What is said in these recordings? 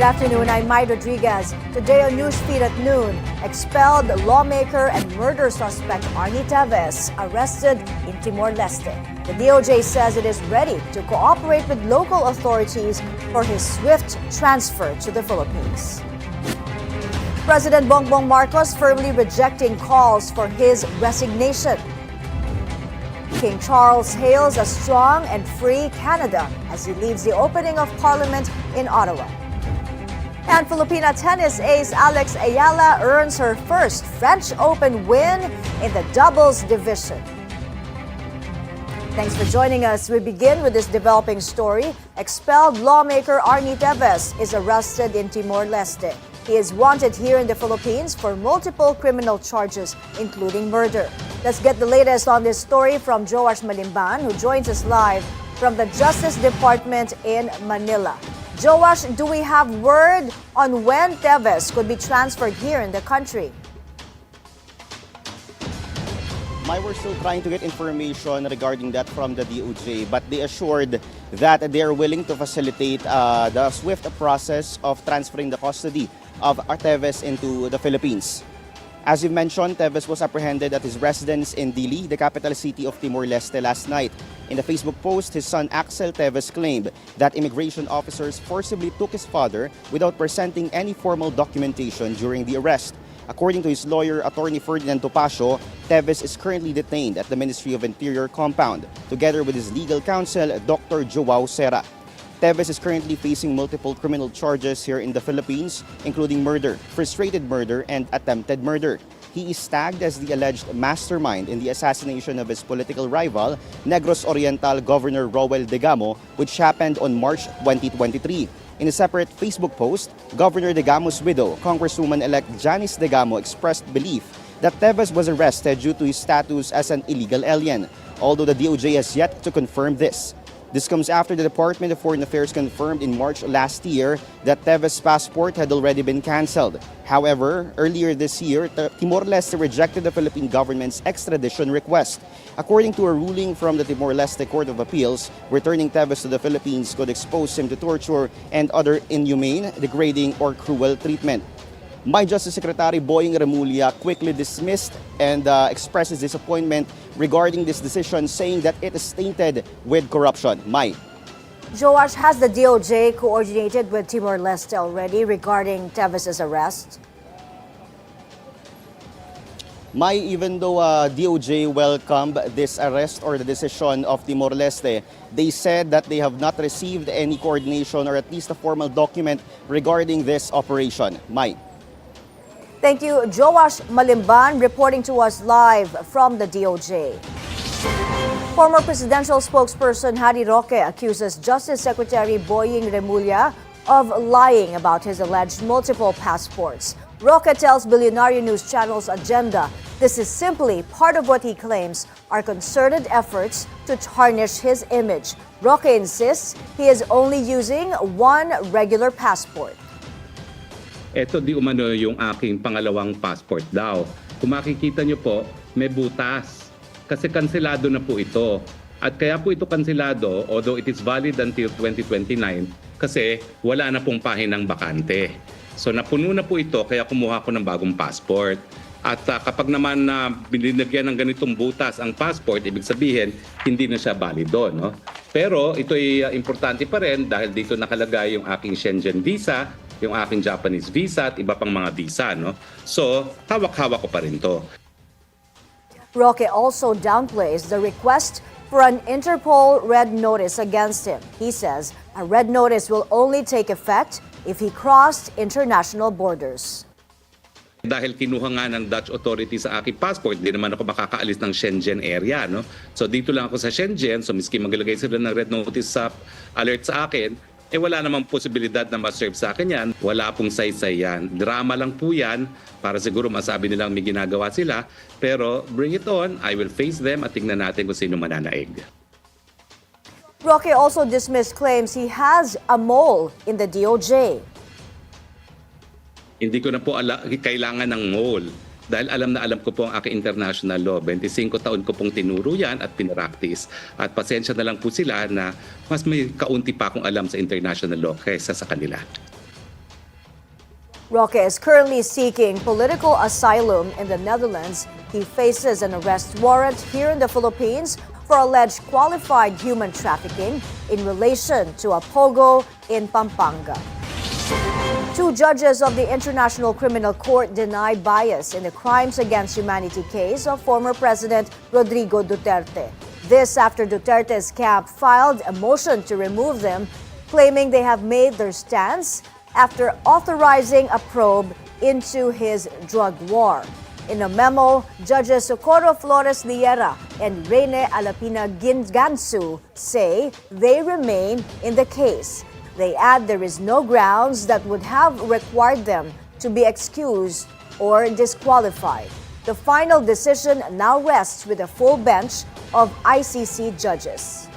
afternoon, I'm Mai Rodriguez. Today on Newsfeed at noon, expelled lawmaker and murder suspect Arnie Teves arrested in Timor-Leste. The DOJ says it is ready to cooperate with local authorities for his swift transfer to the Philippines. President Bongbong Marcos firmly rejecting calls for his resignation. King Charles hails a strong and free Canada as he leads the opening of Parliament in Ottawa. And Filipina tennis ace Ayala earns her first French Open win in the doubles division. Thanks for joining us. We begin with this developing story. Expelled lawmaker Arnie Teves is arrested in Timor-Leste. He is wanted here in the Philippines for multiple criminal charges, including murder. Let's get the latest on this story from Joash Malimban, who joins us live from the Justice Department in Manila. Joash, do we have word on when Teves could be transferred here in the country? We're still trying to get information regarding that from the DOJ, but they assured that they are willing to facilitate the swift process of transferring the custody of Teves into the Philippines. As you mentioned, Teves was apprehended at his residence in Dili, the capital city of Timor-Leste, last night. In a Facebook post, his son Axel Teves claimed that immigration officers forcibly took his father without presenting any formal documentation during the arrest. According to his lawyer, Attorney Ferdinand Topacio, Teves is currently detained at the Ministry of Interior compound, together with his legal counsel, Dr. Joao Serra. Teves is currently facing multiple criminal charges here in the Philippines, including murder, frustrated murder, and attempted murder. He is tagged as the alleged mastermind in the assassination of his political rival, Negros Oriental Governor Roel Degamo, which happened on March 2023. In a separate Facebook post, Governor Degamo's widow, Congresswoman-elect Janice Degamo, expressed belief that Teves was arrested due to his status as an illegal alien, although the DOJ has yet to confirm this. This comes after the Department of Foreign Affairs confirmed in March last year that Teves' passport had already been cancelled. However, earlier this year, Timor-Leste rejected the Philippine government's extradition request. According to a ruling from the Timor-Leste Court of Appeals, returning Teves to the Philippines could expose him to torture and other inhumane, degrading, or cruel treatment. My Justice Secretary Boying Remulla quickly dismissed and expresses disappointment regarding this decision, saying that it is tainted with corruption. Mai. Joash, has the DOJ coordinated with Timor-Leste already regarding Teves' arrest? Mai, even though DOJ welcomed this arrest or the decision of Timor-Leste, they said that they have not received any coordination or at least a formal document regarding this operation. Mai. Thank you, Joash Malimban, reporting to us live from the DOJ. Former presidential spokesperson Harry Roque accuses Justice Secretary Boying Remulla of lying about his alleged multiple passports. Roque tells Billionaire News Channel's Agenda this is simply part of what he claims are concerted efforts to tarnish his image. Roque insists he is only using one regular passport. Ito di umano yung aking pangalawang passport daw. Kung makikita nyo po, may butas. Kasi kanselado na po ito. At kaya po ito kanselado, although it is valid until 2029, kasi wala na pong pahinang bakante. So napuno na po ito, kaya kumuha ko ng bagong passport. At kapag naman binilagyan ng ganitong butas ang passport, ibig sabihin, hindi na siya valido. No? Pero ito ay importante pa rin dahil dito nakalagay yung aking Schengen visa, yung aking Japanese visa at iba pang mga visa. No? So, hawak-hawak ko pa rin to. Roque also downplays the request for an Interpol red notice against him. He says a red notice will only take effect if he crossed international borders. Dahil kinuha nga ng Dutch authority sa aking passport, di naman ako makakaalis ng Schengen area. No? So dito lang ako sa Schengen, so miski maglagay sila ng red notice sa alert sa akin, wala namang posibilidad na ma-serve sa akin yan. Wala pong saysay yan. Drama lang po yan para siguro masabi nilang may ginagawa sila. Pero bring it on, I will face them at tingnan natin kung sino mananaig. Roque also dismissed claims he has a mole in the DOJ. Hindi ko na po kailangan ng mole. Dahil alam na alam ko po ang aking international law. 25 taon ko pong tinuro yan at pinractice. At pasensya na lang po sila na mas may kaunti pa akong alam sa international law kaysa sa kanila. Roque is currently seeking political asylum in the Netherlands. He faces an arrest warrant here in the Philippines for alleged qualified human trafficking in relation to a pogo in Pampanga. Two judges of the International Criminal Court deny bias in the crimes against humanity case of former President Rodrigo Duterte. This after Duterte's camp filed a motion to remove them, claiming they have made their stance after authorizing a probe into his drug war. In a memo, Judges Socorro Flores Liera and Rene Alapina Gansu say they remain in the case. They add there is no grounds that would have required them to be excused or disqualified. The final decision now rests with a full bench of ICC judges.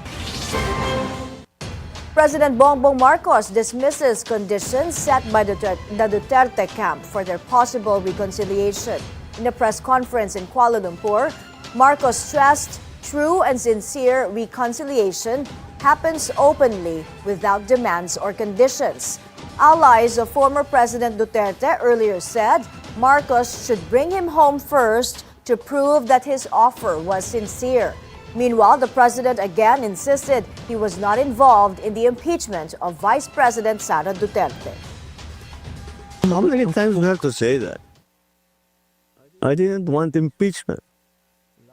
President Bongbong Marcos dismisses conditions set by the Duterte camp for their possible reconciliation. In a press conference in Kuala Lumpur, Marcos stressed true and sincere reconciliation happens openly without demands or conditions. Allies of former President Duterte earlier said Marcos should bring him home first to prove that his offer was sincere. Meanwhile, the president again insisted he was not involved in the impeachment of Vice President Sara Duterte. How many times do you have to say that? I didn't want impeachment.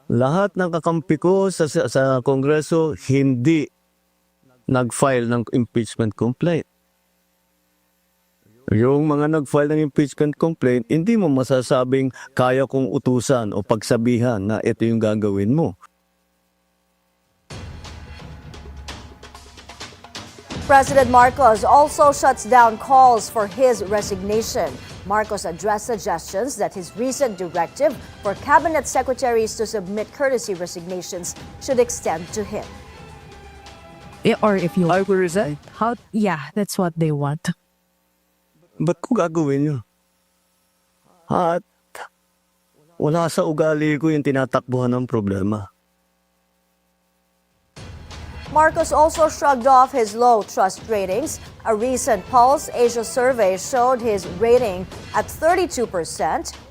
Lahat ng kakampi ko sa Kongreso hindi nag-file ng impeachment complaint. Yung mga nag-file ng impeachment complaint, hindi mo masasabing kaya kong utusan o pagsabihan na ito yung gagawin mo. President Marcos also shuts down calls for his resignation. Marcos addressed suggestions that his recent directive for cabinet secretaries to submit courtesy resignations should extend to him. Or if you I will resign. yeah, that's what they want. Ba't ko gagawin yun? At wala sa ugali ko yung tinatakbuhan ng problema. Marcos also shrugged off his low trust ratings. A recent Pulse Asia survey showed his rating at 32%,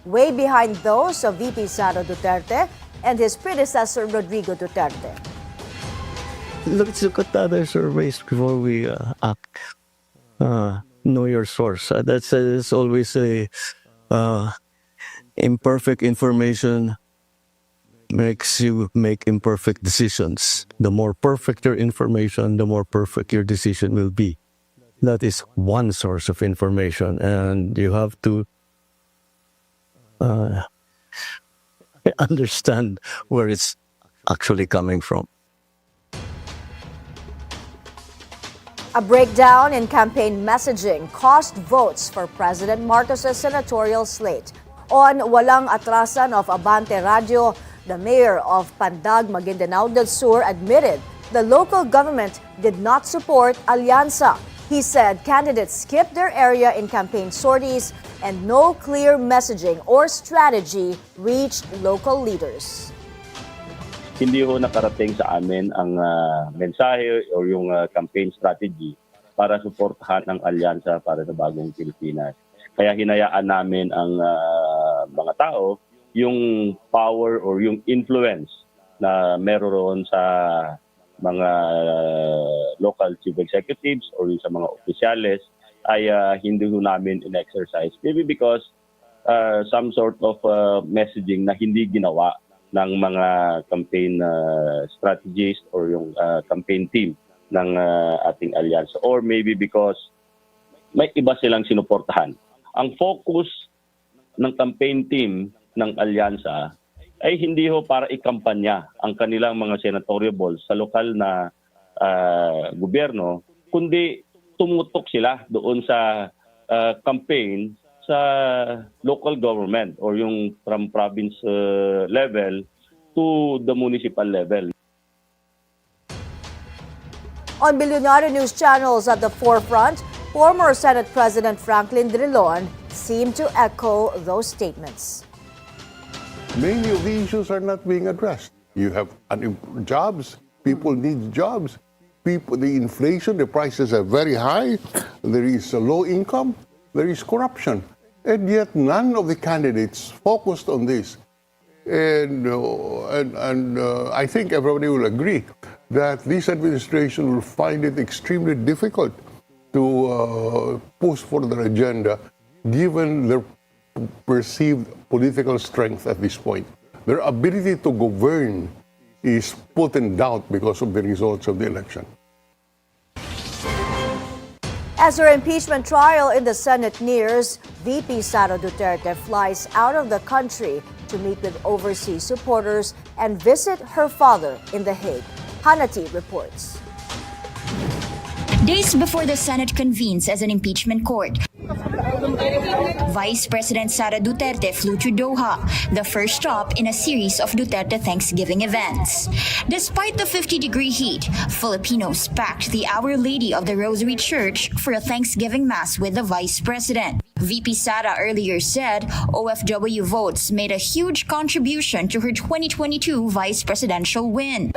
way behind those of VP Sara Duterte and his predecessor Rodrigo Duterte. Let's look at other surveys before we act. Know your source. That's always a imperfect information makes you make imperfect decisions. The more perfect your information, the more perfect your decision will be. That is one source of information, and you have to understand where it's actually coming from. A breakdown in campaign messaging cost votes for President Marcos's senatorial slate. On Walang Atrasan of Abante Radio, the mayor of Pandag, Maguindanao del Sur admitted the local government did not support Alianza. He said candidates skipped their area in campaign sorties and no clear messaging or strategy reached local leaders. Hindi ho nakarating sa amin ang mensahe o yung campaign strategy para suportahan ang Alyansa para sa Bagong Pilipinas. Kaya hinayaan namin ang mga tao yung power or yung influence na meron sa mga local chief executives or sa mga opisyales ay hindi ho namin in-exercise. Maybe because some sort of messaging na hindi ginawa ng mga campaign strategist or yung campaign team ng ating alyansa. Or maybe because may iba silang sinuportahan. Ang focus ng campaign team ng alyansa ay hindi ho para ikampanya ang kanilang mga senatorial balls sa lokal na gobyerno, kundi tumutok sila doon sa campaign sa local government or yung from province level to the municipal level. On Billionaire News channels at the forefront, former Senate President Franklin Drilon seemed to echo those statements. Many of the issues are not being addressed. You have jobs, people need jobs. People, the inflation, the prices are very high. There is a low income. There is corruption. And yet none of the candidates focused on this. And I think everybody will agree that this administration will find it extremely difficult to push for their agenda given their perceived political strength at this point. Their ability to govern is put in doubt because of the results of the election. As her impeachment trial in the Senate nears, VP Sara Duterte flies out of the country to meet with overseas supporters and visit her father in The Hague. Hanati reports. Days before the Senate convenes as an impeachment court, Vice President Sara Duterte flew to Doha, the first stop in a series of Duterte Thanksgiving events. Despite the 50-degree heat, Filipinos packed the Our Lady of the Rosary Church for a Thanksgiving Mass with the Vice President. VP Sara earlier said OFW votes made a huge contribution to her 2022 vice presidential win.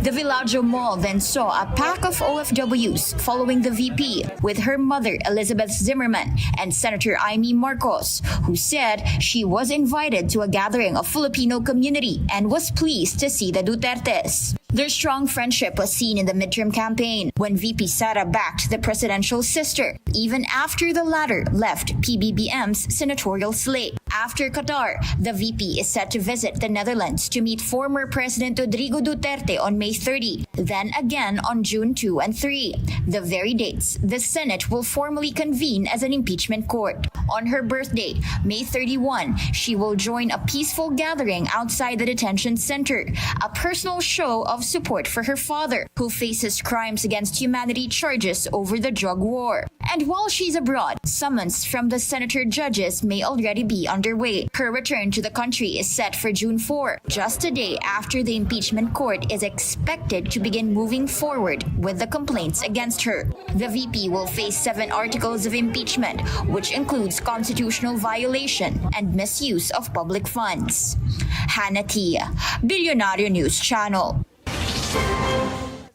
The Villaggio Mall then saw a pack of OFWs following the VP with her mother Elizabeth Zimmerman and Senator Amy Marcos, who said she was invited to a gathering of Filipino community and was pleased to see the Dutertes. Their strong friendship was seen in the midterm campaign when VP Sara backed the presidential sister, even after the latter left PBBM's senatorial slate. After Qatar, the VP is set to visit the Netherlands to meet former President Rodrigo Duterte on May 30, then again on June 2 and 3, the very dates the Senate will formally convene as an impeachment court. On her birthday, May 31, she will join a peaceful gathering outside the detention center, a personal show of support for her father, who faces crimes against humanity charges over the drug war. And while she's abroad, summons from the senator judges may already be underway. Her return to the country is set for June 4, just a day after the impeachment court is expected to begin moving forward with the complaints against her. The VP will face 7 articles of impeachment, which includes constitutional violation and misuse of public funds. Hanati, Billionario News Channel.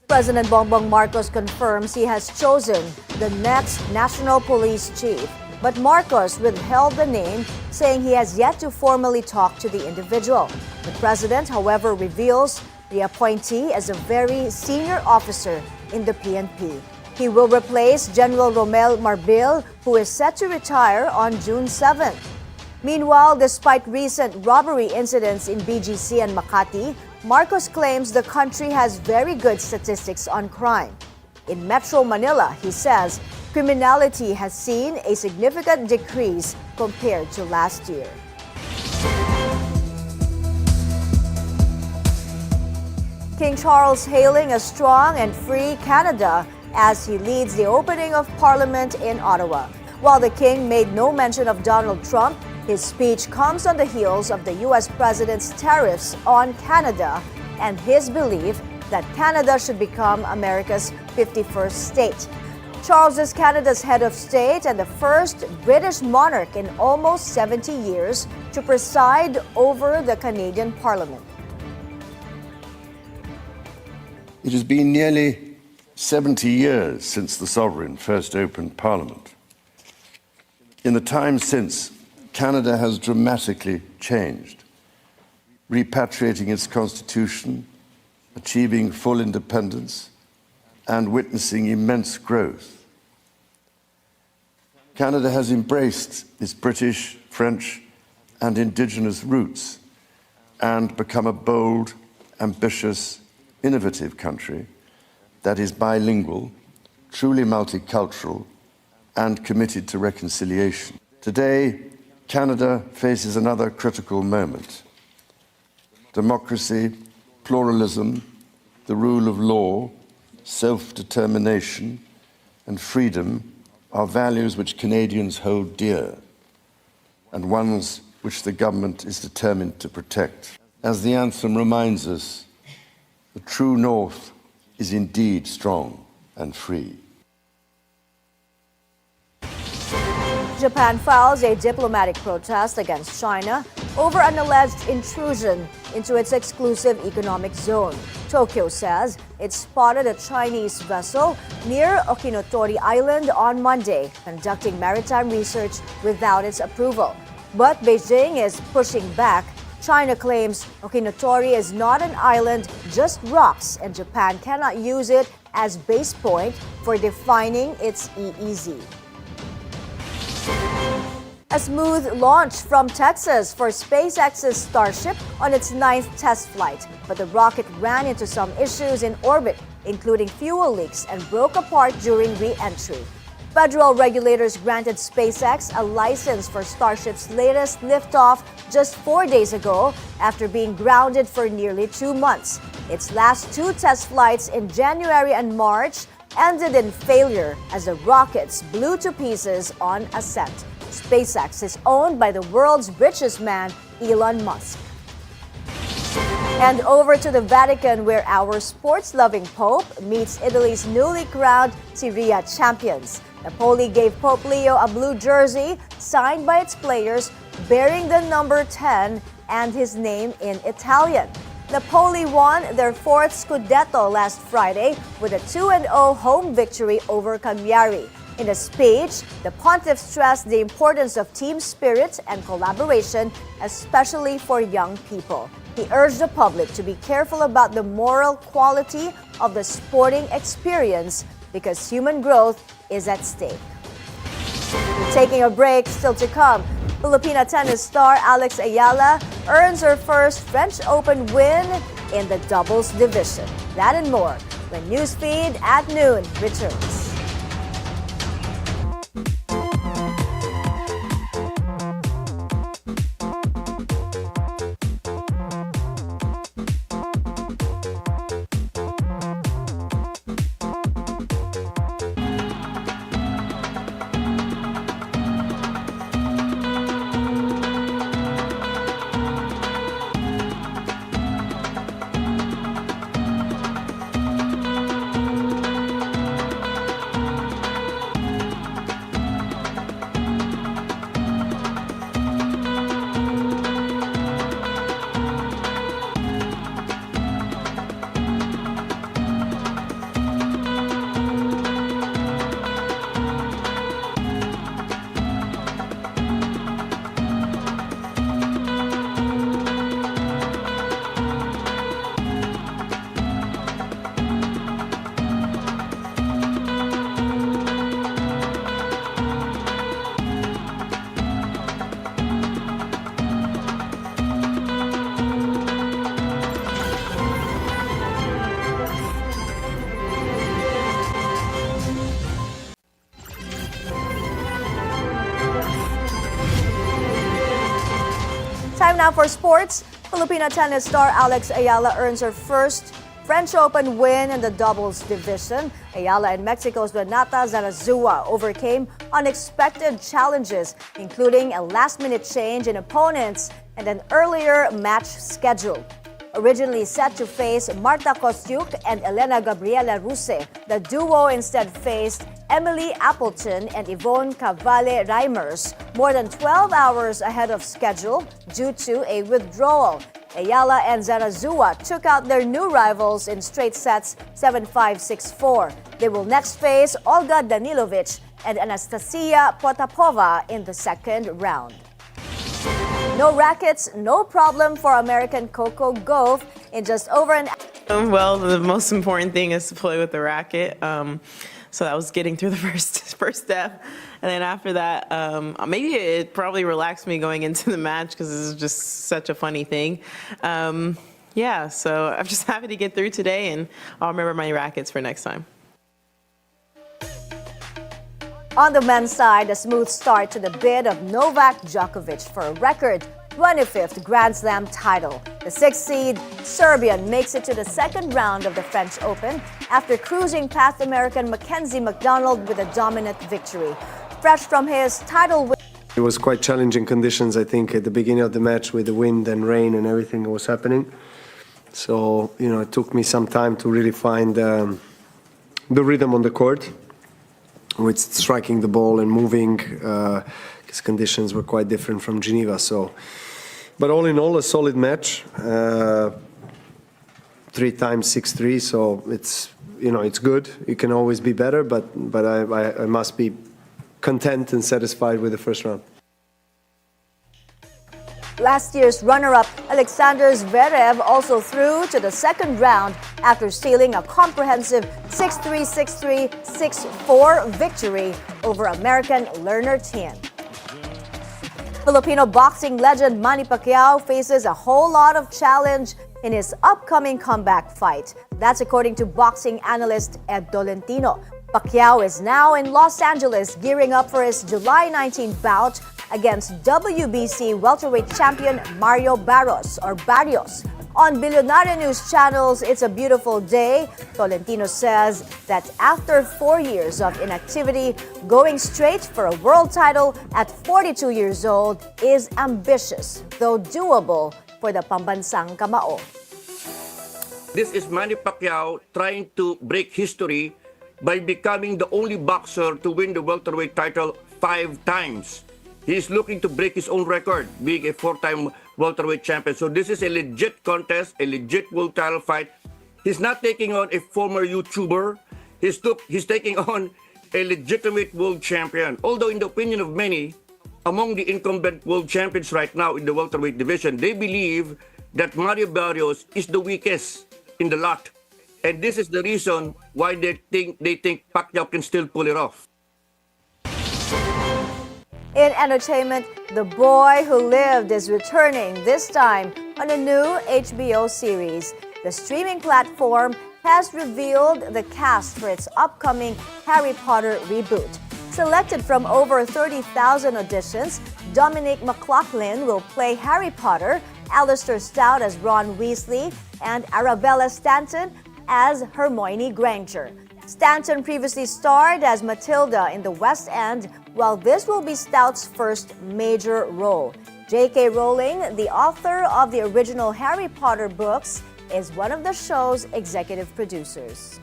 President Bongbong Marcos confirms he has chosen the next national police chief. But Marcos withheld the name, saying he has yet to formally talk to the individual. The president, however, reveals the appointee as a very senior officer in the PNP. He will replace General Romel Marbil, who is set to retire on June 7. Meanwhile, despite recent robbery incidents in BGC and Makati, Marcos claims the country has very good statistics on crime. In Metro Manila, he says, criminality has seen a significant decrease compared to last year. King Charles hailing a strong and free Canada as he leads the opening of Parliament in Ottawa. While the King made no mention of Donald Trump, his speech comes on the heels of the U.S. President's tariffs on Canada and his belief that Canada should become America's 51st state. Charles is Canada's head of state and the first British monarch in almost 70 years to preside over the Canadian Parliament. It has been nearly 70 years since the sovereign first opened Parliament. In the time since, Canada has dramatically changed, repatriating its constitution, achieving full independence, and witnessing immense growth. Canada has embraced its British, French, and Indigenous roots and become a bold, ambitious, innovative country that is bilingual, truly multicultural, and committed to reconciliation. Today, Canada faces another critical moment. Democracy, pluralism, the rule of law, self-determination, and freedom are values which Canadians hold dear, and ones which the government is determined to protect. As the anthem reminds us, the true North is indeed strong and free. Japan files a diplomatic protest against China over an alleged intrusion into its exclusive economic zone. Tokyo says it spotted a Chinese vessel near Okinotori Island on Monday, conducting maritime research without its approval. But Beijing is pushing back. China claims Okinotori is not an island, just rocks, and Japan cannot use it as base point for defining its EEZ. A smooth launch from Texas for SpaceX's Starship on its 9th test flight, but the rocket ran into some issues in orbit, including fuel leaks, and broke apart during re-entry. Federal regulators granted SpaceX a license for Starship's latest liftoff just 4 days ago after being grounded for nearly 2 months. Its last 2 test flights in January and March ended in failure as the rockets blew to pieces on ascent. SpaceX is owned by the world's richest man, Elon Musk. And over to the Vatican, where our sports-loving Pope meets Italy's newly crowned Serie A champions. Napoli gave Pope Leo a blue jersey signed by its players bearing the number 10 and his name in Italian. Napoli won their 4th Scudetto last Friday with a 2-0 home victory over Cagliari. In a speech, the pontiff stressed the importance of team spirit and collaboration, especially for young people. He urged the public to be careful about the moral quality of the sporting experience because human growth is at stake. Taking a break, still to come, Filipina tennis star Alex Ayala earns her first French Open win in the doubles division. That and more when Newsfeed at Noon returns. Time now for sports. Filipina tennis star Alex Ayala earns her first French Open win in the doubles division. Ayala and Mexico's Renata Zarazua overcame unexpected challenges, including a last-minute change in opponents and an earlier match schedule. Originally set to face Marta Kostyuk and Elena Gabriela Ruse, the duo instead faced Emily Appleton and Yvonne Cavale Reimers more than 12 hours ahead of schedule due to a withdrawal. Ayala and Zarazua took out their new rivals in straight sets 7-5, 6-4. They will next face Olga Danilovic and Anastasia Potapova in the second round. No rackets, no problem for American Coco Gauff in just over an hour. Well, the most important thing is to play with the racket. So that was getting through the first step. And then after that, maybe it probably relaxed me going into the match because this is just such a funny thing. Yeah, so I'm just happy to get through today, and I'll remember my rackets for next time. On the men's side, a smooth start to the bid of Novak Djokovic for a record 25th Grand Slam title. The 6th seed Serbian makes it to the second round of the French Open after cruising past American Mackenzie McDonald with a dominant victory. Fresh from his title win. It was quite challenging conditions, I think, at the beginning of the match with the wind and rain and everything that was happening. So, it took me some time to really find the rhythm on the court with striking the ball and moving, because conditions were quite different from Geneva. So But all in all, a solid match. 3 times 6-3, so it's good. It can always be better, but I must be content and satisfied with the first round. Last year's runner-up Alexander Zverev also through to the second round after stealing a comprehensive 6-3, 6-3, 6-4 victory over American Lerner Tien. Filipino boxing legend Manny Pacquiao faces a whole lot of challenge in his upcoming comeback fight. That's according to boxing analyst Ed Tolentino. Pacquiao is now in Los Angeles gearing up for his July 19 bout against WBC welterweight champion Mario Barrios. On Billionaire News channels, It's a Beautiful Day, Tolentino says that after 4 years of inactivity, going straight for a world title at 42 years old is ambitious, though doable for the pambansang kamao. This is Manny Pacquiao trying to break history by becoming the only boxer to win the welterweight title 5 times. He's looking to break his own record, being a 4-time welterweight champion. So this is a legit contest, a legit world title fight. He's not taking on a former YouTuber. He's taking on a legitimate world champion. Although in the opinion of many, among the incumbent world champions right now in the welterweight division, they believe that Mario Barrios is the weakest in the lot. And this is the reason why they think Pacquiao can still pull it off. In entertainment, The Boy Who Lived is returning, this time on a new HBO series. The streaming platform has revealed the cast for its upcoming Harry Potter reboot. Selected from over 30,000 auditions, Dominic McLaughlin will play Harry Potter, Alistair Stout as Ron Weasley, and Arabella Stanton as Hermione Granger. Stanton previously starred as Matilda in the West End, while this will be Stout's first major role. J.K. Rowling, the author of the original Harry Potter books, is one of the show's executive producers.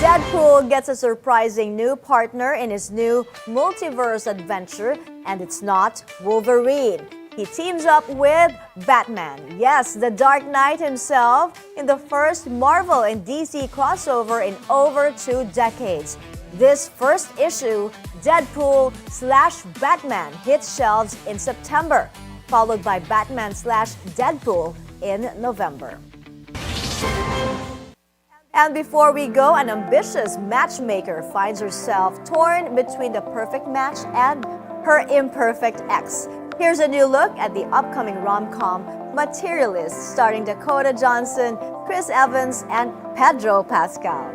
Deadpool gets a surprising new partner in his new multiverse adventure, and it's not Wolverine. He teams up with Batman, yes, the Dark Knight himself, in the first Marvel and DC crossover in over 2 decades. This first issue, Deadpool/Batman, hits shelves in September, followed by Batman/Deadpool in November. And before we go, an ambitious matchmaker finds herself torn between the perfect match and her imperfect ex. Here's a new look at the upcoming rom-com Materialist, starring Dakota Johnson, Chris Evans, and Pedro Pascal.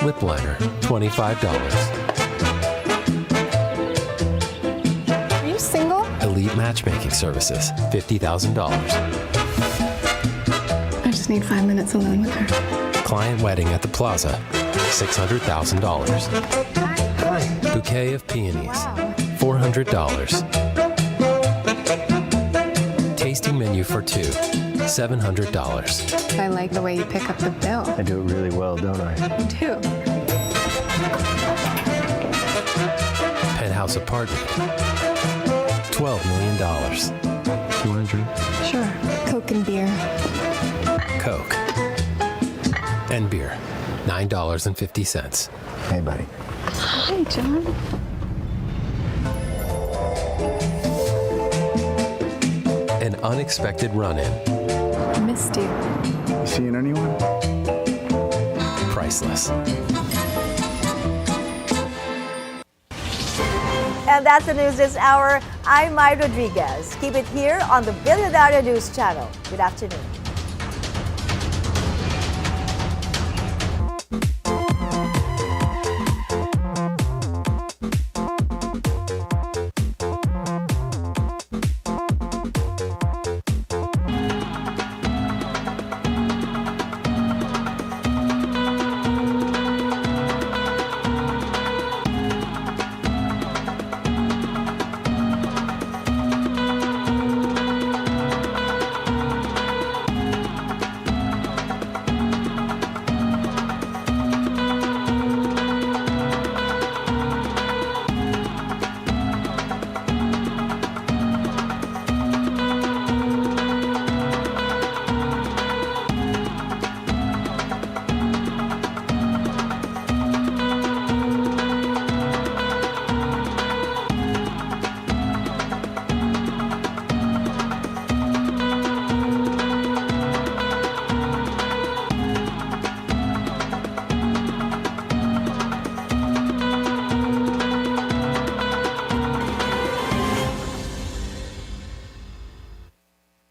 Lip liner, $25. Are you single? Elite matchmaking services, $50,000. I just need 5 minutes alone with her. Client wedding at the Plaza, $600,000. Hi. Bouquet of peonies, Wow. $400. Tasting menu for 2, $700. I like the way you pick up the bill. I do it really well, don't I? You do. Penthouse apartment, $12 million. You want a drink? Sure. Coke and beer. Coke and beer, $9.50. Hey, buddy. Hi, John. An unexpected run-in, I missed you. You seeing anyone? priceless. And that's the news this hour. I'm Mai Rodriguez. Keep it here on the Billionaire News channel. Good afternoon.